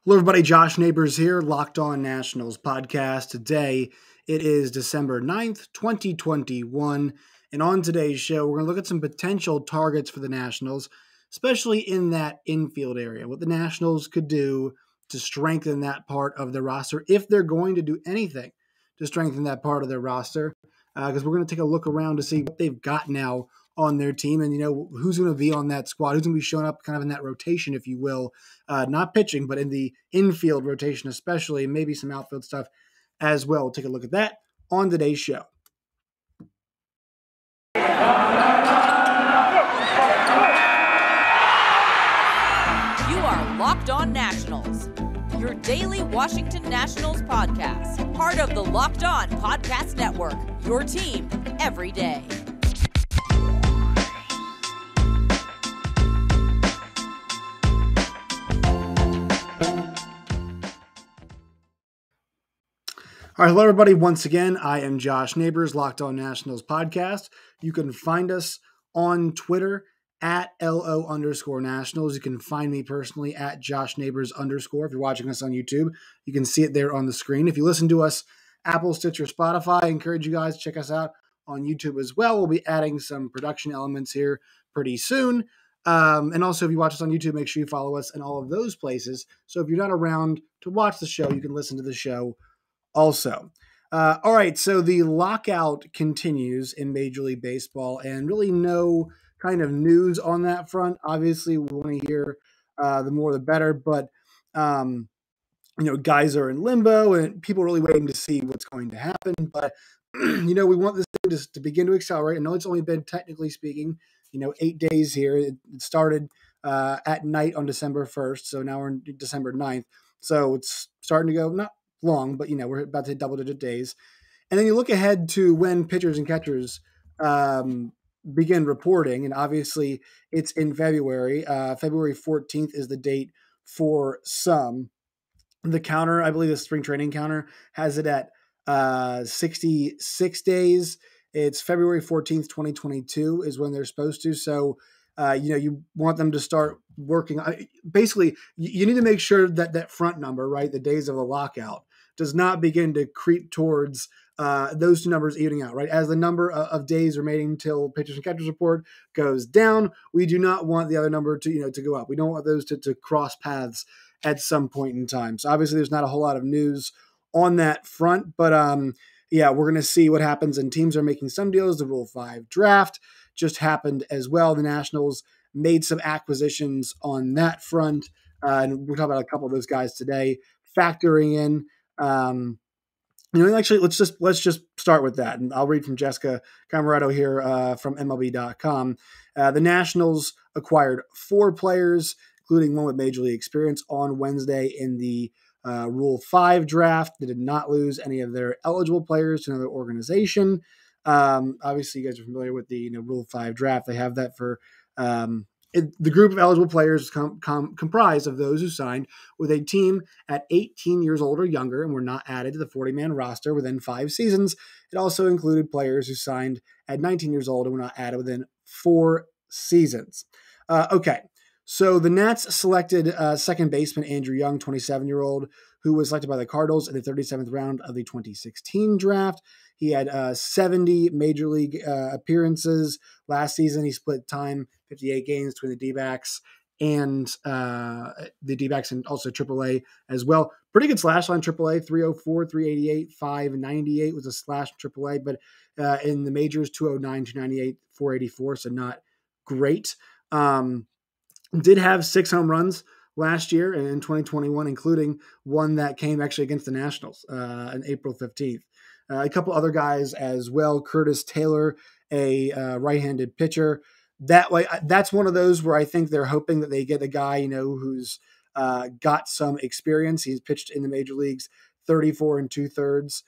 Hello, everybody. Josh Neighbors here, Locked On Nationals podcast. Today, it is December 9th, 2021. And on today's show, we're going to look at some potential targets for the Nationals, especially in that infield area, what the Nationals could do to strengthen that part of their roster, if they're going to do anything to strengthen that part of their roster, because we're going to take a look around to see what they've got now on their team and, who's going to be on that squad, who's going to be showing up kind of in that rotation, if you will, not pitching, but in the infield rotation, especially, maybe some outfield stuff as well. We'll take a look at that on today's show. You are Locked On Nationals, your daily Washington Nationals podcast, part of the Locked On Podcast Network, your team every day. All right, hello, everybody. Once again, I am Josh Neighbors, Locked On Nationals podcast. You can find us on Twitter at LO_Nationals. You can find me personally at Josh Neighbors _. If you're watching us on YouTube, you can see it there on the screen. If you listen to us, Apple, Stitcher, Spotify, I encourage you guys to check us out on YouTube as well. We'll be adding some production elements here pretty soon. And also, if you watch us on YouTube, make sure you follow us in all of those places. So if you're not around to watch the show, you can listen to the show also. All right, so the lockout continues in Major League Baseball, and really no kind of news on that front. Obviously, we want to hear the more the better, but guys are in limbo, and people are really waiting to see what's going to happen. But we want this thing to begin to accelerate. I know it's only been, technically speaking, 8 days here. It started at night on December 1st, so now we're in December 9th. So it's starting to go not long, but we're about to hit double-digit days. And then you look ahead to when pitchers and catchers begin reporting, and obviously it's in February. February 14th is the date for some. The counter, I believe the spring training counter, has it at 66 days. It's February 14th, 2022 is when they're supposed to. So, you want them to start working. Basically, you need to make sure that that front number, right, the days of the lockout, does not begin to creep towards those two numbers evening out, right? As the number of days remaining till pitchers and catchers report goes down, we do not want the other number to go up. We don't want those to cross paths at some point in time. So obviously there's not a whole lot of news on that front, but we're going to see what happens, and teams are making some deals. The Rule 5 draft just happened as well. The Nationals made some acquisitions on that front, and we'll talk about a couple of those guys today, factoring in actually, let's just start with that. And I'll read from Jessica Camarado here from MLB.com. The Nationals acquired 4 players, including one with Major League experience, on Wednesday in the Rule 5 draft. They did not lose any of their eligible players to another organization. Obviously, you guys are familiar with the Rule 5 draft. They have that for the group of eligible players comprised of those who signed with a team at 18 years old or younger and were not added to the 40-man roster within 5 seasons. It also included players who signed at 19 years old and were not added within 4 seasons. Okay, so the Nats selected second baseman Andrew Young, 27-year-old, who was selected by the Cardinals in the 37th round of the 2016 draft. He had 70 Major League appearances last season. He split time 58 games between the D-backs and also AAA as well. Pretty good slash line AAA, 304, 388, 598 was a slash AAA, but in the majors, 209, 298, 484, so not great. Did have 6 home runs last year and in 2021, including one that came actually against the Nationals on April 15th. A couple other guys as well. Curtis Taylor, a right-handed pitcher. That's one of those where I think they're hoping that they get a guy, who's got some experience. He's pitched in the major leagues 34 2/3.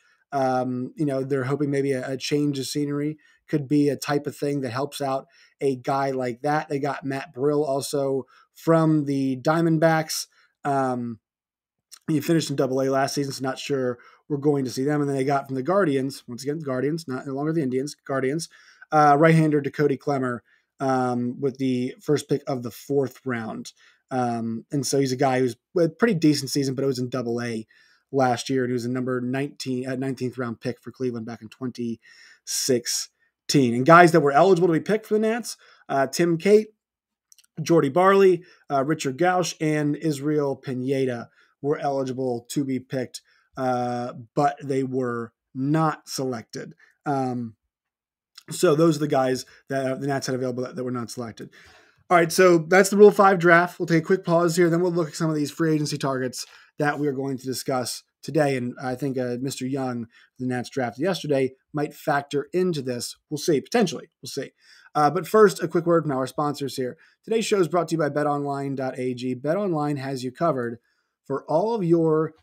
They're hoping maybe a change of scenery could be a type of thing that helps out a guy like that. They got Matt Brill also from the Diamondbacks. He finished in Double A last season, so not sure we're going to see them. And then they got from the Guardians, once again, Guardians, no longer the Indians, Guardians, right-hander Dakota Clemmer with the first pick of the 4th round. And so he's a guy who's a pretty decent season, but it was in Double-A last year, and he was a number 19th round pick for Cleveland back in 2016. And guys that were eligible to be picked for the Nats, Tim Cate, Jordy Barley, Richard Gauch, and Israel Pineda were eligible to be picked, but they were not selected. So those are the guys that the Nats had available that were not selected. All right, so that's the Rule 5 draft. We'll take a quick pause here, then we'll look at some of these free agency targets that we are going to discuss today. And I think Mr. Young, the Nats drafted yesterday, might factor into this. We'll see, potentially. We'll see. But first, a quick word from our sponsors here. Today's show is brought to you by betonline.ag. BetOnline has you covered for all of your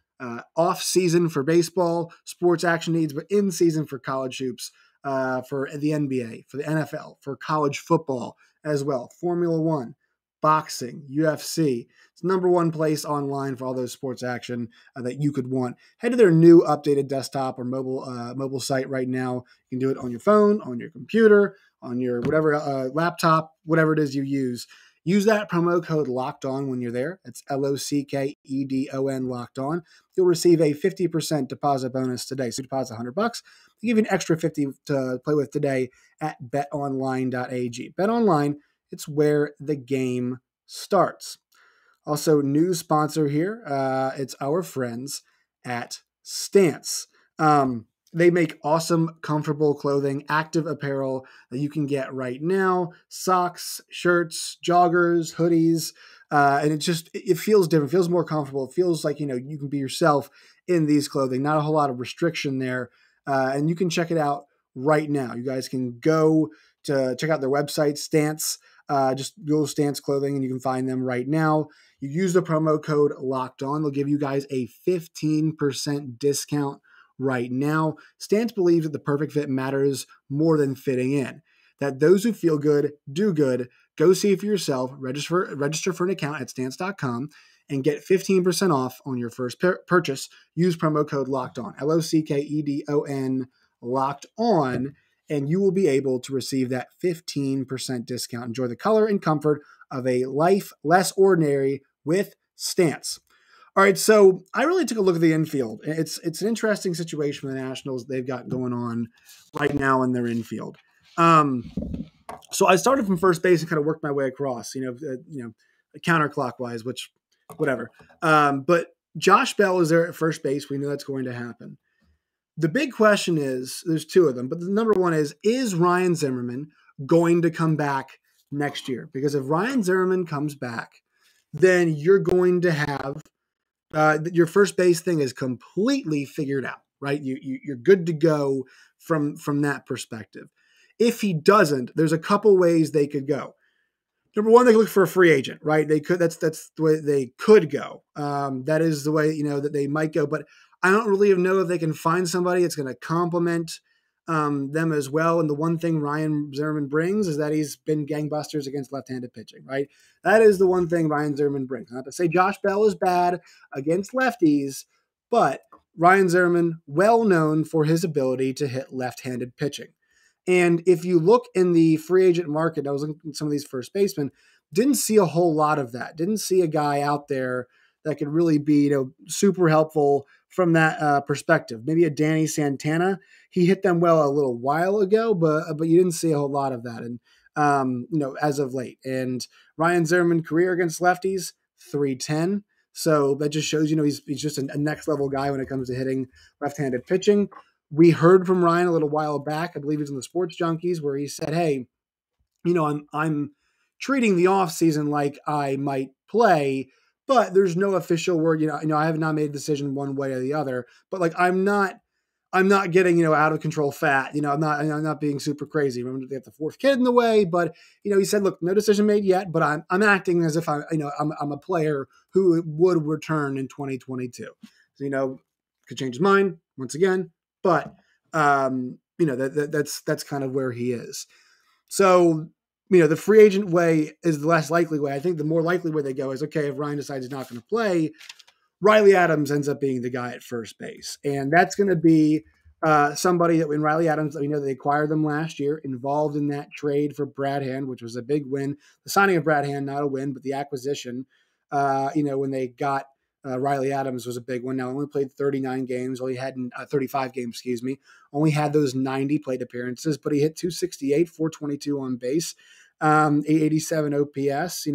off-season for baseball, sports action needs, but in-season for college hoops, for the NBA, for the NFL, for college football as well. Formula One, boxing, UFC. It's the number one place online for all those sports action that you could want. Head to their new updated desktop or mobile site right now. You can do it on your phone, on your computer, on your whatever laptop, whatever it is you use. Use that promo code Locked On when you're there. It's LOCKEDON Locked On. You'll receive a 50% deposit bonus today. So you deposit $100. They give you an extra 50 to play with today at betonline.ag. BetOnline, it's where the game starts. Also, new sponsor here. It's our friends at Stance. They make awesome, comfortable clothing, active apparel that you can get right now. Socks, shirts, joggers, hoodies. And it feels different. It feels more comfortable. It feels like, you can be yourself in these clothing. Not a whole lot of restriction there. And you can check it out right now. You guys can go to check out their website, Stance. Just Google Stance Clothing, and you can find them right now. You use the promo code Locked On. They'll give you guys a 15% discount right now. Stance believes that the perfect fit matters more than fitting in. That those who feel good do good. Go see it for yourself. Register for an account at stance.com and get 15% off on your first purchase. Use promo code Locked On, LOCKEDON Locked On, and you will be able to receive that 15% discount. Enjoy the color and comfort of a life less ordinary with Stance. All right, so I really took a look at the infield. It's an interesting situation for the Nationals they've got going on right now in their infield. So I started from first base and kind of worked my way across, counterclockwise, which whatever. But Josh Bell is there at first base. We know that's going to happen. The big question is, there's two of them, but the number one is Ryan Zimmerman going to come back next year? Because if Ryan Zimmerman comes back, then you're going to have your first base thing is completely figured out, right? You're good to go from that perspective. If he doesn't, there's a couple ways they could go. Number one, they could look for a free agent, right? They could. That's the way they could go. That is the way that they might go. But I don't really know if they can find somebody that's going to complement them as well. And the one thing Ryan Zimmerman brings is that he's been gangbusters against left-handed pitching, right? That is the one thing Ryan Zimmerman brings. Not to say Josh Bell is bad against lefties, but Ryan Zimmerman, well known for his ability to hit left-handed pitching. And if you look in the free agent market, I was looking at some of these first basemen, didn't see a whole lot of that. Didn't see a guy out there that could really be, super helpful from that perspective. Maybe a Danny Santana. He hit them well a little while ago, but you didn't see a whole lot of that. And as of late. And Ryan Zimmerman career against lefties, 310. So that just shows, he's just a next level guy when it comes to hitting left-handed pitching. We heard from Ryan a little while back, I believe it was in the Sports Junkies, where he said, hey, I'm treating the offseason like I might play, but there's no official word. I have not made a decision one way or the other, but I'm not getting, out of control fat. I'm not being super crazy. Remember, they have the fourth kid in the way, but he said, look, no decision made yet, but I'm acting as if I'm a player who would return in 2022. So, could change his mind once again, but that's kind of where he is. So, the free agent way is the less likely way. I think the more likely way they go is, okay, if Ryan decides he's not going to play, Riley Adams ends up being the guy at first base. And that's going to be somebody that when Riley Adams, we know they acquired them last year, involved in that trade for Brad Hand, which was a big win. The signing of Brad Hand, not a win, but the acquisition when they got Riley Adams was a big one. Now, only played 39 games, only had 35 games, excuse me. Only had those 90 plate appearances, but he hit 268, 422 on base, 887 OPS,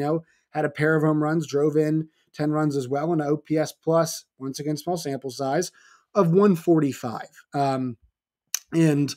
had a pair of home runs, drove in 10 runs as well, and an OPS plus, once again, small sample size, of 145. And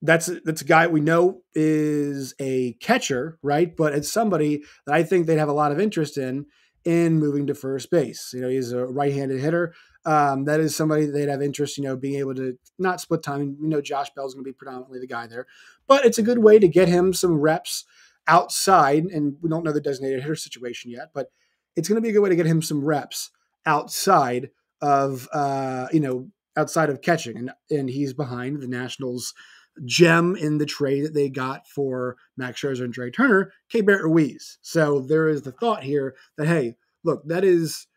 that's a guy we know is a catcher, right? But it's somebody that I think they'd have a lot of interest in moving to first base. He's a right-handed hitter. That is somebody they'd have interest, being able to not split time. Josh Bell's going to be predominantly the guy there, but it's a good way to get him some reps outside. And we don't know the designated hitter situation yet, but it's going to be a good way to get him some reps outside of, outside of catching. And he's behind the Nationals' gem in the trade that they got for Max Scherzer and Trey Turner, Keibert Ruiz. So there is the thought here that, hey, look, that is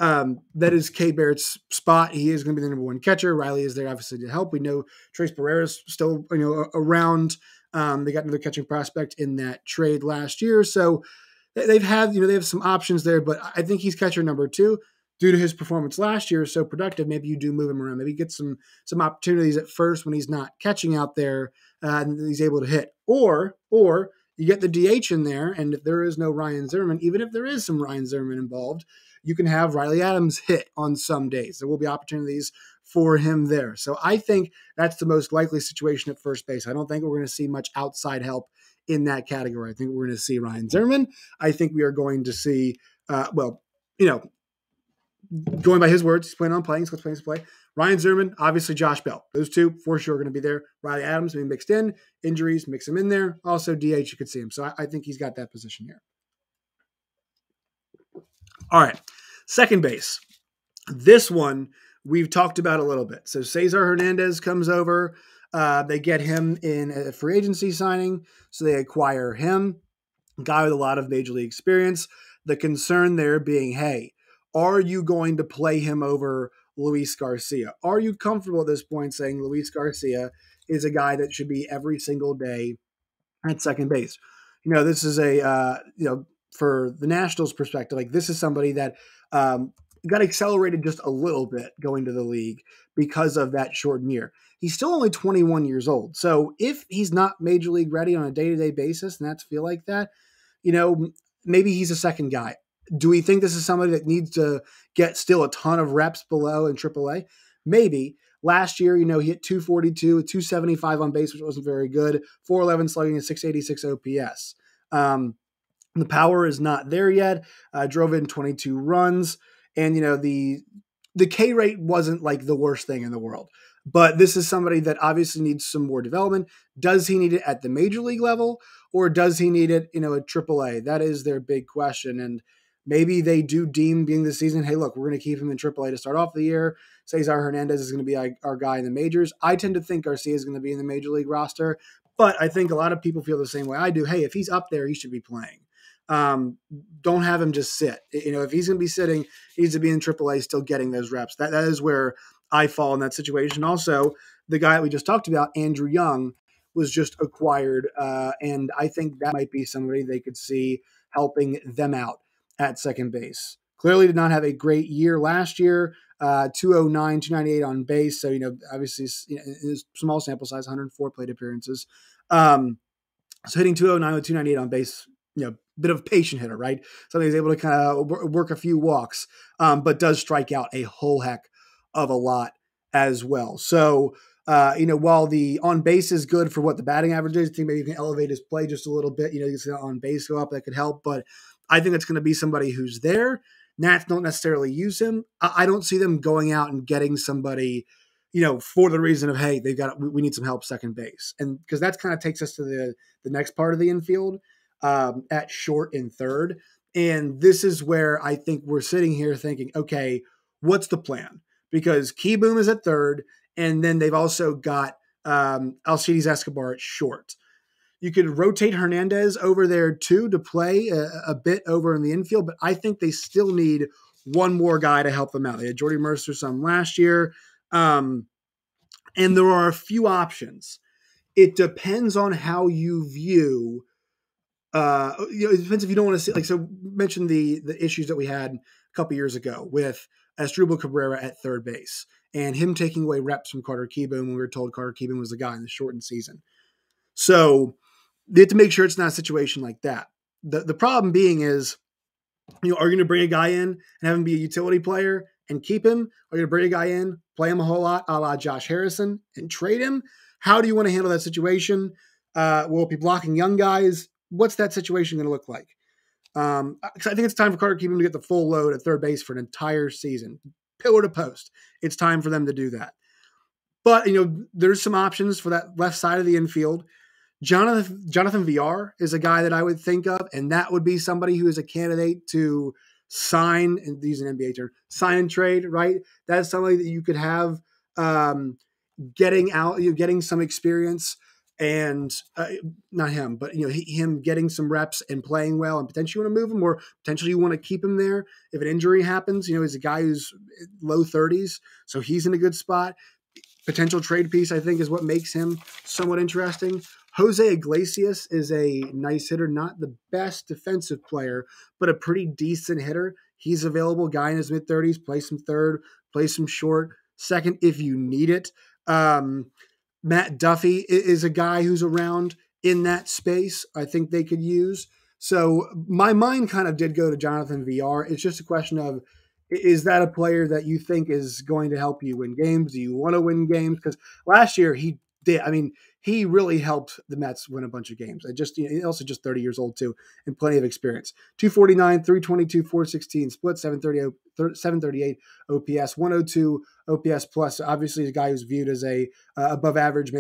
Keibert's spot. He is going to be the number one catcher. Riley is there obviously to help. We know Trace Barrera's still around. They got another catching prospect in that trade last year, so they have some options there. But I think he's catcher number two. Due to his performance last year, so productive, maybe you do move him around. Maybe get some opportunities at first when he's not catching out there and he's able to hit. Or you get the DH in there, and if there is no Ryan Zimmerman, even if there is some Ryan Zimmerman involved, you can have Riley Adams hit on some days. There will be opportunities for him there. So I think that's the most likely situation at first base. I don't think we're going to see much outside help in that category. I think we're going to see Ryan Zimmerman. I think we are going to see, going by his words, he's planning on playing. He's going to play. Ryan Zimmerman, obviously Josh Bell. Those two for sure are going to be there. Riley Adams being mixed in. Injuries, mix him in there. Also DH, you could see him. So I think he's got that position here. All right. Second base. This one we've talked about a little bit. So Cesar Hernandez comes over. They get him in a free agency signing. So they acquire him. A guy with a lot of major league experience. The concern there being, hey, are you going to play him over Luis Garcia? Are you comfortable at this point saying Luis Garcia is a guy that should be every single day at second base? This is for the Nationals' perspective, like this is somebody that got accelerated just a little bit going to the league because of that shortened year. He's still only 21 years old. So if he's not major league ready on a day-to-day basis and that's feel like that, maybe he's a second guy. Do we think this is somebody that needs to get still a ton of reps below in AAA? Maybe. Last year, he hit 242, 275 on base, which wasn't very good, 411 slugging, and 686 OPS. The power is not there yet. Drove in 22 runs, and the K rate wasn't like the worst thing in the world. But this is somebody that obviously needs some more development. Does he need it at the major league level, or does he need it, at AAA? That is their big question, and maybe they do deem being the season, hey, look, we're going to keep him in AAA to start off the year. Cesar Hernandez is going to be our guy in the majors. I tend to think Garcia is going to be in the major league roster, but I think a lot of people feel the same way I do. Hey, if he's up there, he should be playing. Don't have him just sit. If he's going to be sitting, he needs to be in AAA still getting those reps. That is where I fall in that situation. Also, the guy that we just talked about, Andrew Young, was just acquired, and I think that might be somebody they could see helping them out at second base. Clearly did not have a great year last year, 209, 298 on base. So, obviously his small sample size, 104 plate appearances. So hitting 209 with 298 on base, bit of a patient hitter, right? So he's able to kind of work a few walks, but does strike out a whole heck of a lot as well. So, while the on base is good for what the batting average is, I think maybe you can elevate his play just a little bit. You can see on base go up, that could help, but I think it's going to be somebody who's there. Nats don't necessarily use him. I don't see them going out and getting somebody, for the reason of, hey, we need some help second base. And because that kind of takes us to the next part of the infield at short and third. And this is where I think we're sitting here thinking, okay, what's the plan? Because Keyboom is at third, and then they've also got Alcides Escobar at short. You could rotate Hernandez over there too to play a bit over in the infield, but I think they still need one more guy to help them out. They had Jordy Mercer some last year, and there are a few options. It depends on how you view It depends if you don't want to see, like, so mention the issues that we had a couple years ago with Asdrubal Cabrera at third base and him taking away reps from Carter Kieboom when we were told Carter Kieboom was the guy in the shortened season. So they have to make sure it's not a situation like that. The problem being is, are you going to bring a guy in and have him be a utility player and keep him? Are you going to bring a guy in, play him a whole lot, a la Josh Harrison, and trade him? How do you want to handle that situation? Will it be blocking young guys? What's that situation going to look like? Because I think it's time for Carter Kieboom to get the full load at third base for an entire season, pillar to post. It's time for them to do that. But, there's some options for that left side of the infield. Jonathan VR is a guy that I would think of, and that would be somebody who is a candidate to sign, and use an NBA term, sign and trade, right? That's somebody that you could have getting some experience, and not him, but him getting some reps and playing well, and potentially you want to move him, or potentially you want to keep him there if an injury happens. He's a guy who's low 30s, so he's in a good spot. Potential trade piece, I think, is what makes him somewhat interesting. Jose Iglesias is a nice hitter, not the best defensive player, but a pretty decent hitter. He's available, guy in his mid-30s, play some third, play some short, second if you need it. Matt Duffy is a guy who's around in that space. I think they could use. So my mind kind of did go to Jonathan VR. It's just a question of, is that a player that you think is going to help you win games? Do you want to win games? Because last year he did. I mean, he really helped the Mets win a bunch of games. He's also just 30 years old too, and plenty of experience. 249, 322, 416 split, 738 OPS, 102 OPS plus. Obviously, a guy who's viewed as a above average,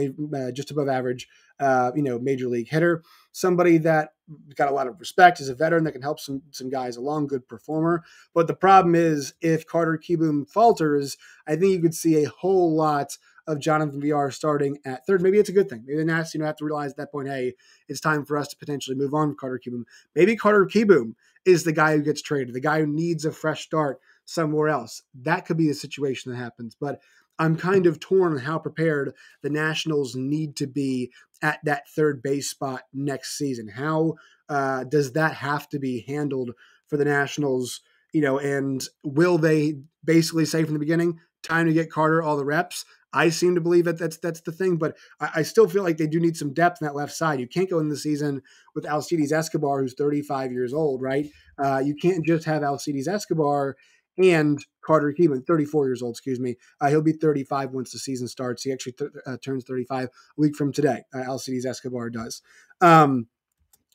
just above average, major league hitter. Somebody that got a lot of respect, is a veteran that can help some guys along, good performer. But the problem is, if Carter Kieboom falters, I think you could see a whole lot of Jonathan VR starting at third. Maybe it's a good thing. Maybe the Nats, have to realize at that point, hey, it's time for us to potentially move on from Carter Kieboom. Maybe Carter Kieboom is the guy who gets traded, the guy who needs a fresh start somewhere else. That could be a situation that happens. But I'm kind of torn on how prepared the Nationals need to be at that third base spot next season. How does that have to be handled for the Nationals? And will they basically say from the beginning, time to get Carter all the reps? I seem to believe that that's the thing, but I still feel like they do need some depth in that left side. You can't go in the season with Alcides Escobar, who's 35 years old, right? You can't just have Alcides Escobar and Carter Kieboom, 34 years old, excuse me. He'll be 35 once the season starts. He actually turns 35 a week from today. Alcides Escobar does. Can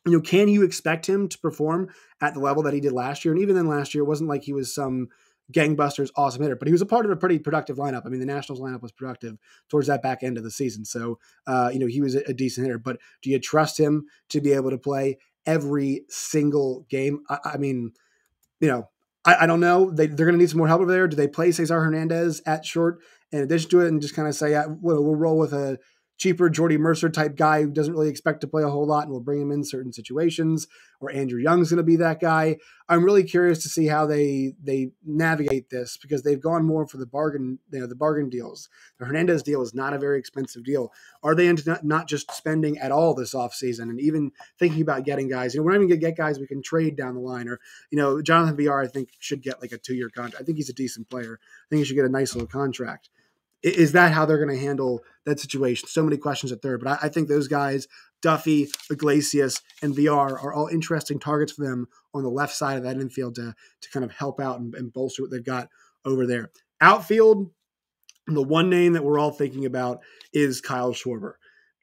you expect him to perform at the level that he did last year? And even then last year, it wasn't like he was some gangbusters awesome hitter, but he was a part of a pretty productive lineup. I mean, the Nationals lineup was productive towards that back end of the season. So, he was a decent hitter, but do you trust him to be able to play every single game? I mean, I don't know. They're going to need some more help over there. Do they play Cesar Hernandez at short in addition to it and just kind of say, we'll roll with a cheaper Jordy Mercer type guy who doesn't really expect to play a whole lot and we'll bring him in certain situations, or Andrew Young's going to be that guy? I'm really curious to see how they navigate this, because they've gone more for the bargain deals. The Hernandez deal is not a very expensive deal. Are they into not just spending at all this offseason and even thinking about getting guys? We're not even going to get guys we can trade down the line, or, Jonathan VR, I think, should get like a 2-year contract. I think he's a decent player. I think he should get a nice little contract. Is that how they're going to handle that situation? So many questions at third, but I think those guys, Duffy, Iglesias, and VR, are all interesting targets for them on the left side of that infield to kind of help out and bolster what they've got over there. Outfield, the one name that we're all thinking about is Kyle Schwarber.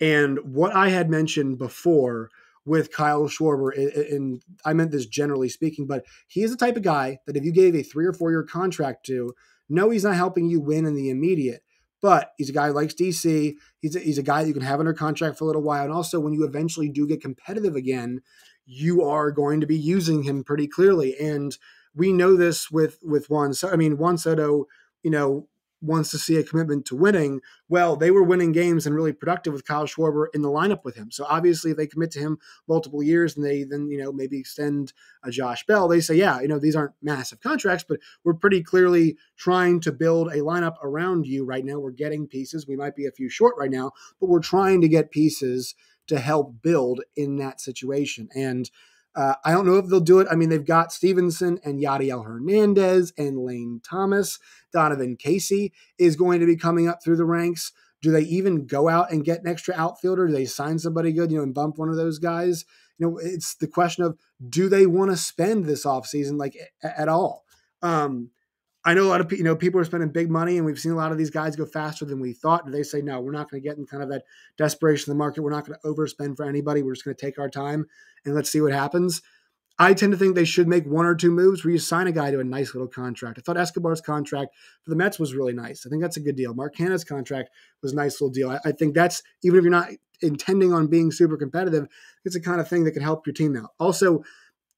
And what I had mentioned before with Kyle Schwarber, and I meant this generally speaking, but he is the type of guy that if you gave a 3 or 4 year contract to, no, he's not helping you win in the immediate, but he's a guy who likes DC. He's a guy that you can have under contract for a little while. And also, when you eventually do get competitive again, you are going to be using him pretty clearly. And we know this with Juan Soto. I mean, Juan Soto, wants to see a commitment to winning. Well, they were winning games and really productive with Kyle Schwarber in the lineup with him. So obviously, if they commit to him multiple years and they then, maybe extend a Josh Bell, they say, yeah, these aren't massive contracts, but we're pretty clearly trying to build a lineup around you right now. We're getting pieces. We might be a few short right now, but we're trying to get pieces to help build in that situation. And I don't know if they'll do it. I mean, they've got Stevenson and Yadiel Hernandez and Lane Thomas. Donovan Casey is going to be coming up through the ranks. Do they even go out and get an extra outfielder? Do they sign somebody good, and bump one of those guys? It's the question of, do they want to spend this offseason like at all? I know a lot of people are spending big money, and we've seen a lot of these guys go faster than we thought. Do they say, no, we're not going to get in kind of that desperation of the market. We're not going to overspend for anybody. We're just going to take our time and let's see what happens. I tend to think they should make one or two moves where you sign a guy to a nice little contract. I thought Escobar's contract for the Mets was really nice. I think that's a good deal. Mark Hanna's contract was a nice little deal. I think that's, even if you're not intending on being super competitive, it's the kind of thing that can help your team out. Also,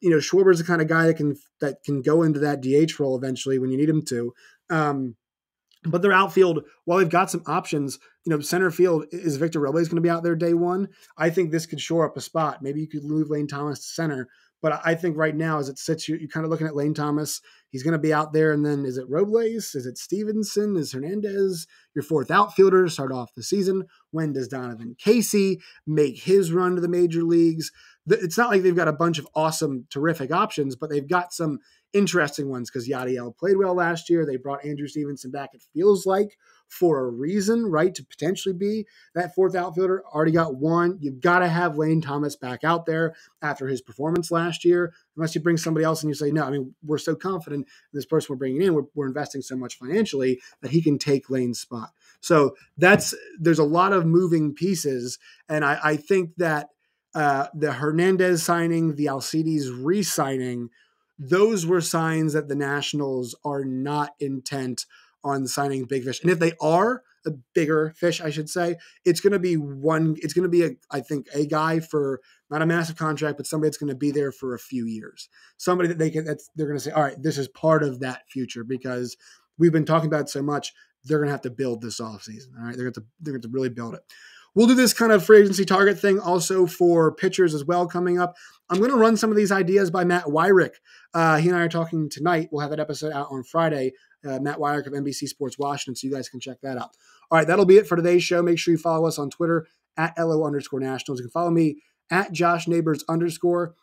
Schwarber's the kind of guy that can go into that DH role eventually when you need him to. But their outfield, while they've got some options, center field, is Victor Robles going to be out there day one? I think this could shore up a spot. Maybe you could move Lane Thomas to center. But I think right now, as it sits, you're kind of looking at Lane Thomas. He's going to be out there. And then is it Robles? Is it Stevenson? Is Hernandez your fourth outfielder to start off the season? When does Donovan Casey make his run to the major leagues? It's not like they've got a bunch of awesome, terrific options, but they've got some interesting ones because Yadiel played well last year. They brought Andrew Stevenson back, it feels like, for a reason, right? To potentially be that fourth outfielder. Already got one. You've got to have Lane Thomas back out there after his performance last year, unless you bring somebody else and you say, no, I mean, we're so confident in this person we're bringing in. We're investing so much financially that he can take Lane's spot. So there's a lot of moving pieces. And I think that the Hernandez signing, the Alcides re-signing, those were signs that the Nationals are not intent on signing big fish. And if they are a bigger fish, I should say, it's going to be I think a guy for not a massive contract, but somebody that's going to be there for a few years. Somebody that they're going to say, all right, this is part of that future because we've been talking about it so much. They're going to have to build this offseason. All right. They're going to really build it. We'll do this kind of free agency target thing also for pitchers as well coming up. I'm going to run some of these ideas by Matt Wyrick. He and I are talking tonight. We'll have that episode out on Friday. Matt Wyrick of NBC Sports Washington, so you guys can check that out. All right, that'll be it for today's show. Make sure you follow us on Twitter at @LO_Nationals. You can follow me at @JoshNeighbors_.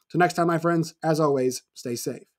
Till next time, my friends, as always, stay safe.